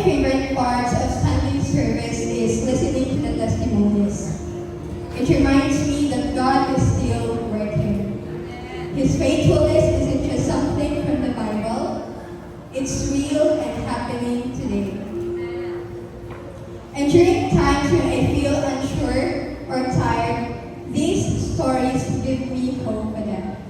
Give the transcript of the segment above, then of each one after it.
favorite parts of Sunday service is listening to the testimonies. It reminds me that God is still working. His faithfulness isn't just something from the Bible, it's real and happening today. And during times when I feel unsure or tired, these stories give me hope again.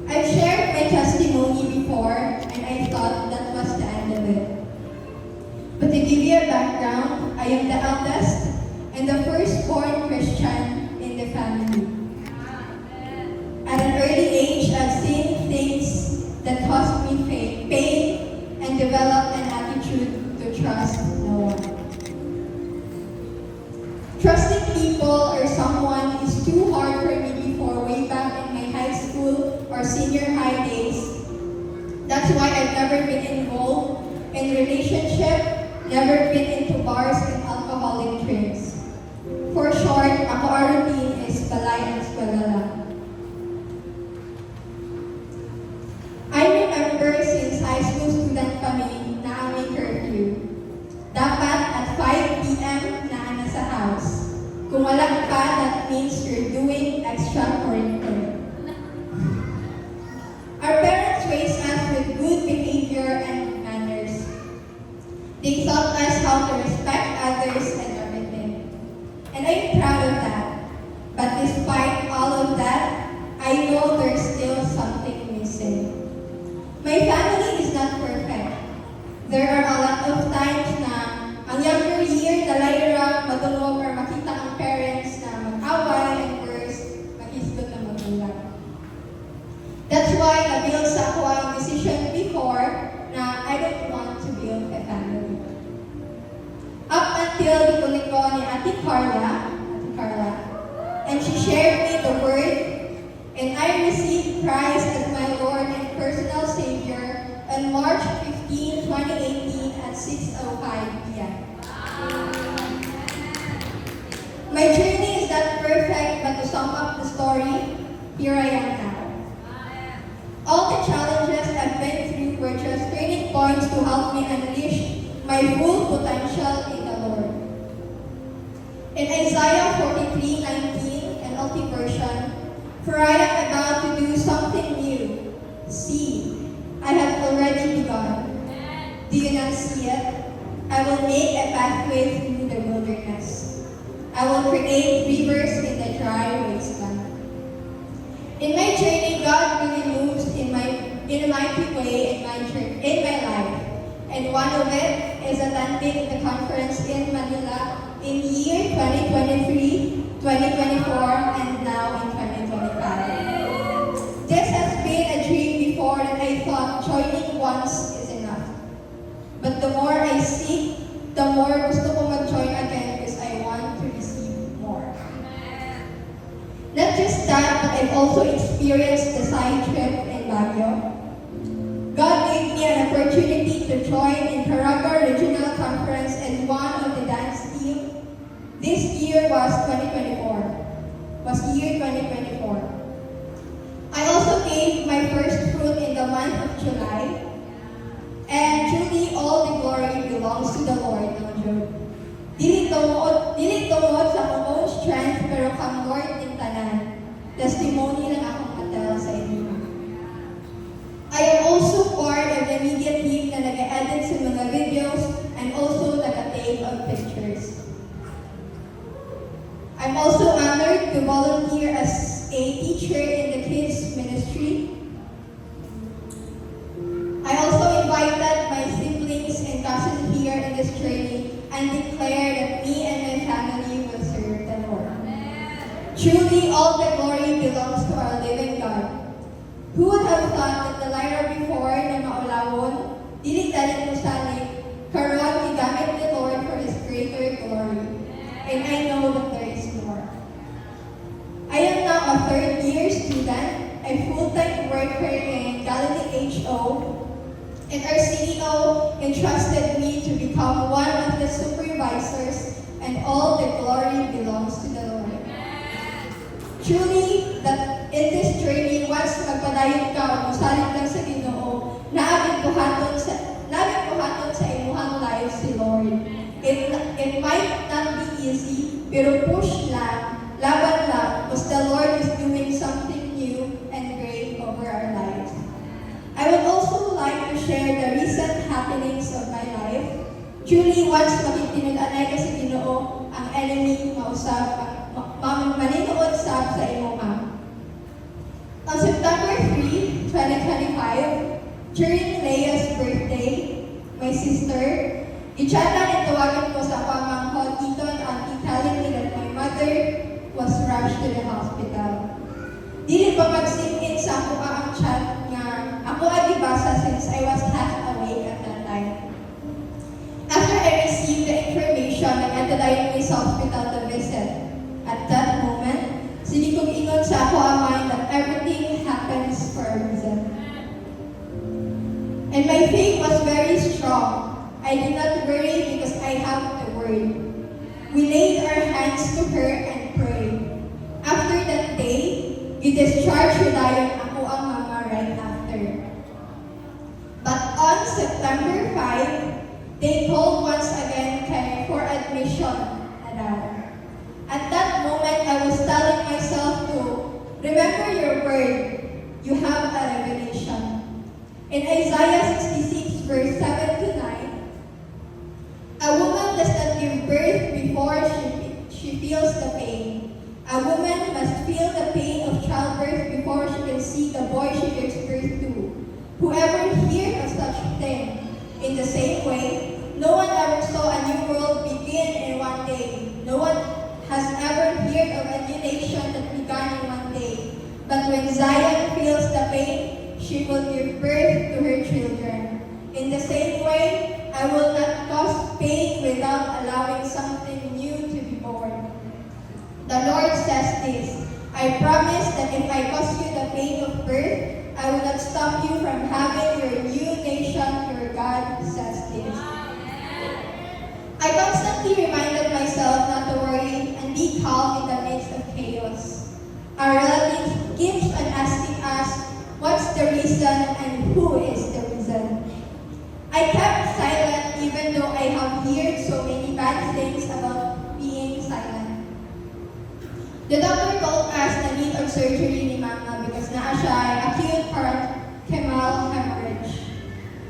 I've shared my testimony before and I thought that was the end of it. But to give you a background, I am the eldest and the firstborn Christian in the family. At an early age, I've seen things that caused me pain and developed an attitude to trust no one. Trusting people or someone is too hard for me before, way back in my high school or senior high days. That's why I've never been involved in relationship, never been into bars and alcoholic drinks. For short, ako ang routine is balay ang eskwela lang. I remember since high school student kami na may curfew. Dapat at 5 p.m. na nasa house. Kung wala ka, that means you're doing extracurricular. Our parents raised us with good behavior and manners. They taught us how to respect others and everything. And I'm proud of that. But despite all of that, I know there's still something missing. My family is not perfect. There are a lot of times na ang younger year, nalairang, madungog, or makita ang parents na mag-away and worse, makisgot ng magulang. That's why na-build sa ako ang decision before na I don't want to build a family. Up until dituloy ko ni Ate Carla, and she shared me the word, and I received Christ as my Lord and personal Savior on March 15, 2018 at 6:05 p.m. My journey is not perfect, but to sum up the story, here I am now. All the challenges I've been through were just training points to help me unleash my full potential in the Lord. In Isaiah 43:19, NLT version, for I am about to do something new. See, I have already begun. Do you not see it? I will make a pathway through the wilderness. I will create rivers in the dry wasteland. In my journey, God really moves in a mighty way in my life. And one of it is attending the conference in Manila in year 2023, 2024, and now in 2025. This has been a dream before that I thought joining once is enough. But the more I seek, the more gusto ko mag-join again because I want to receive more. Not just that, but I've also experienced the side trip in Baguio. God gave me an opportunity to join in Caraga Regional Conference as one of the dance team. This year was year 2024. I also gave my first fruit in the month of July. And truly, all the glory belongs to the Lord, no joke. Dili tungod sa akong own strength, pero kang Lord ng tanan. Testimony lang akong matel sa inyo. I am also part of the media team na nag-edit sa mga videos and also nag-take of pictures. I'm also honored to volunteer as a teacher in the kids ministry. I also invited my siblings and cousins here in this training and declared that me and my family will serve the Lord. Truly, all the glory belongs to our living God. Who would have thought that the Lyra before na maulawon, dili-dalit mo salig, karon gigamit ni Lord for His greater glory. And I know that there is more. I am now a third-year student, a full-time worker in Galilee HO, and our CEO entrusted me to become one of the supervisors, and all the glory belongs to the Lord. Truly, that in this training, once magpadayon ka o musalit lang sa Ginoo, naabig buhaton sa imuhang lives Pero push lang, laban lang, because the Lord is doing something new and great over our lives. I would also like to share the recent happenings of my life. Truly, once makitinud-anay ka sa Ginoo, ang enemy mausap, maninuod sa imo ma'am. On September 3, 2025, during Leia's birthday, my sister, ichata itawagan ko sa pamangkot titon and telling me that my mother was rushed to the hospital. Dili pa mag-sink-in sa ako ang chat nga ako agibasa since I was half awake at that time. After I received the information, nag-antadayon ko sa hospital to visit. At that moment, sili kong ingon sa ako ang mind that everything happens for a reason. And my faith was very strong. I did not worry because I have the word. We laid our hands to her and prayed. After that day, we discharged Hudayon ako ang mama right after. But on September 5, they called once again for admission. At that moment, I was telling myself to remember your word. You have a revelation. In Isaiah 66, verse 7 to 9, a woman does not give birth before she feels the pain. A woman must feel the pain of childbirth before she can see the boy she gives birth to. Whoever hears of such thing, in the same way, no one ever saw a new world begin in one day. No one has ever heard of a new nation that began in one day. But when Zion feels the pain, she will give birth to her children. In the same way, I will not cause pain without allowing something new to be born. The Lord says this, I promise that if I cause you the pain of birth, I will not stop you from having your new nation, your God says this. I constantly reminded myself not to worry and be calm in the midst of chaos. Our relatives keeps on asking us, what's the reason and who is the reason? I kept silent even though I have heard so many bad things about being silent. The doctor told us the need of surgery ni Mama because naa siya ay acute parenchymal hemorrhage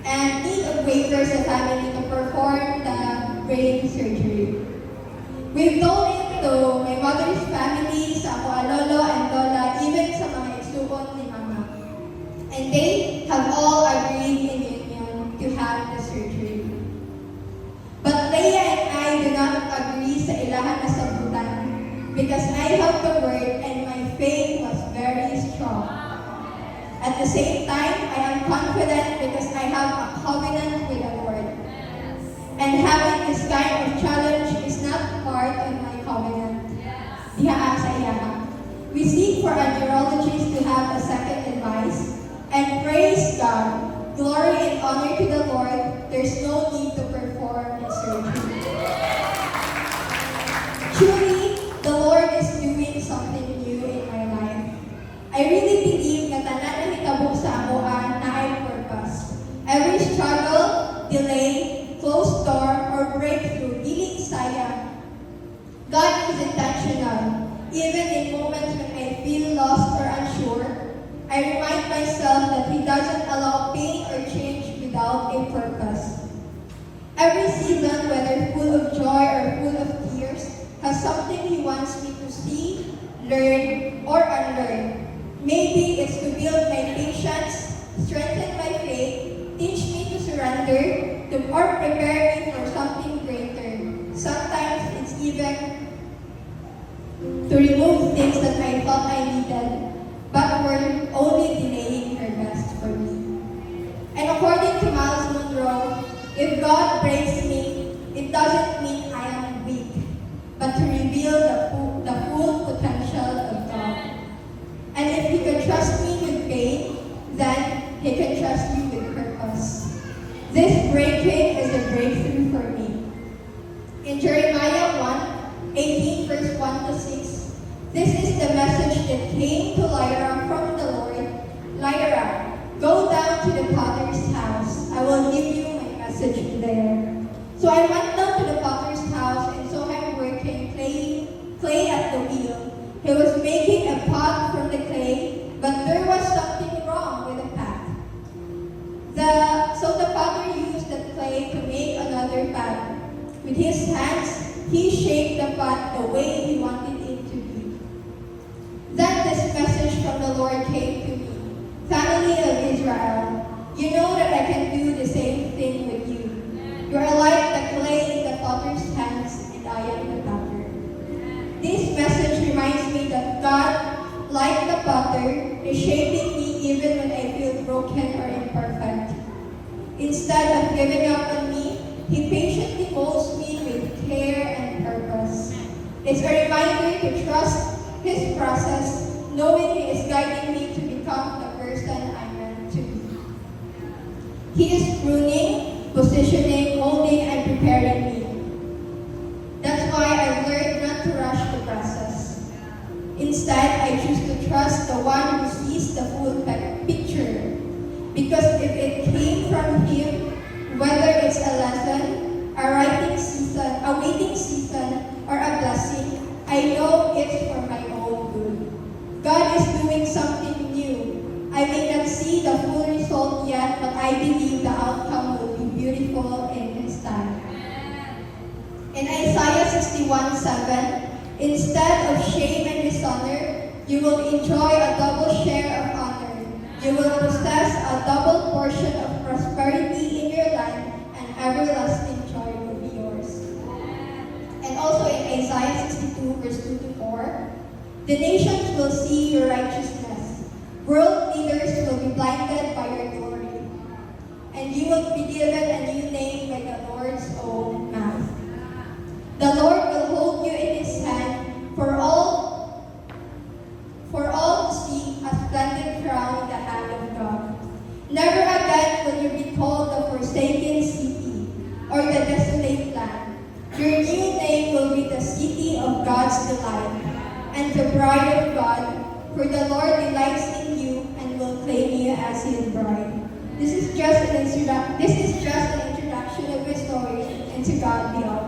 and need of waivers sa family to perform the brain surgery. We've told it to my mother's family, sa ako lolo and lola, even sa mga igsuon ni Mama. And they have all agreed in union to have the surgery. But Leia and I do not agree sa ilahan na sabutan because I have the word and my faith was very strong. At the same time, I am confident because I have a covenant with the Lord. And having this kind of challenge is not part of my covenant. Diha sa iyaha. We seek for a neurologist to have a second advice. And praise God, glory and honor to the Lord, there's no need to perform a surgery. Truly, the Lord is doing something new in my life. I really believe na tanan na hitabo sa akoan na ay purpose. Every struggle, delay, closed door, or breakthrough, dili saya. God is intentional. Even in moments when I feel lost or unsure, I remind myself that He doesn't allow pain or change without a purpose. Every season, whether full of joy or full of tears, has something He wants me to see, learn, or unlearn. Maybe it's to build my patience, strengthen my faith, teach me to surrender, or prepare me for something greater. Sometimes it's even to remove things that I thought I needed, but were only delaying her best for me. And according to Miles Monroe, if God breaks me, it doesn't mean I am weak, but to reveal the full potential of God. And if He can trust me with pain, then He can trust you with purpose. This breaking is a breakthrough for me. In Jeremiah 1:18, verse 1 to 6, this is the message that came to Lyra from the Lord. Lyra, go down to the potter's house. I will give you my message there. So I went down to the potter's house and saw him working, playing With his hands, he shaped the pot the way he wanted it to be. Then this message from the Lord came to me. Family of Israel, you know that I can do the same thing with you. You are like the clay in the potter's hands, and I am the potter. This message reminds me that God, like the potter, is shaping me even when I feel broken or imperfect. Instead of giving up on me, He patiently molds me with care and purpose. It's a reminder to trust His process, knowing He is guiding me to become the person I'm meant to be. He is pruning, positioning, molding, and preparing me. That's why I've learned not to rush the process. Instead, I choose to trust the one who sees the full picture. Because if it came from Him, whether it's a lesson, a waiting season, or a blessing, I know it's for my own good. God is doing something new. I may not see the full result yet, but I believe the outcome will be beautiful in His time. In Isaiah 61:7, instead of shame and dishonor, you will enjoy a double share of honor. You will possess a double portion of prosperity in your land, and everlasting joy will be yours. And also in Isaiah 62:2-4, the nations will see your righteousness. World leaders will be blinded by your glory. And you will be given a new name by the Lord's own mouth. The Lord will hold you in His hand for all to see a splendid crown in the hand of God. Never again will you be called the forsaken city or the desolate land. Your new name will be the city of God's delight and the bride of God, for the Lord delights in you and will claim you as His bride. This is just an introduction of my story, and to God be all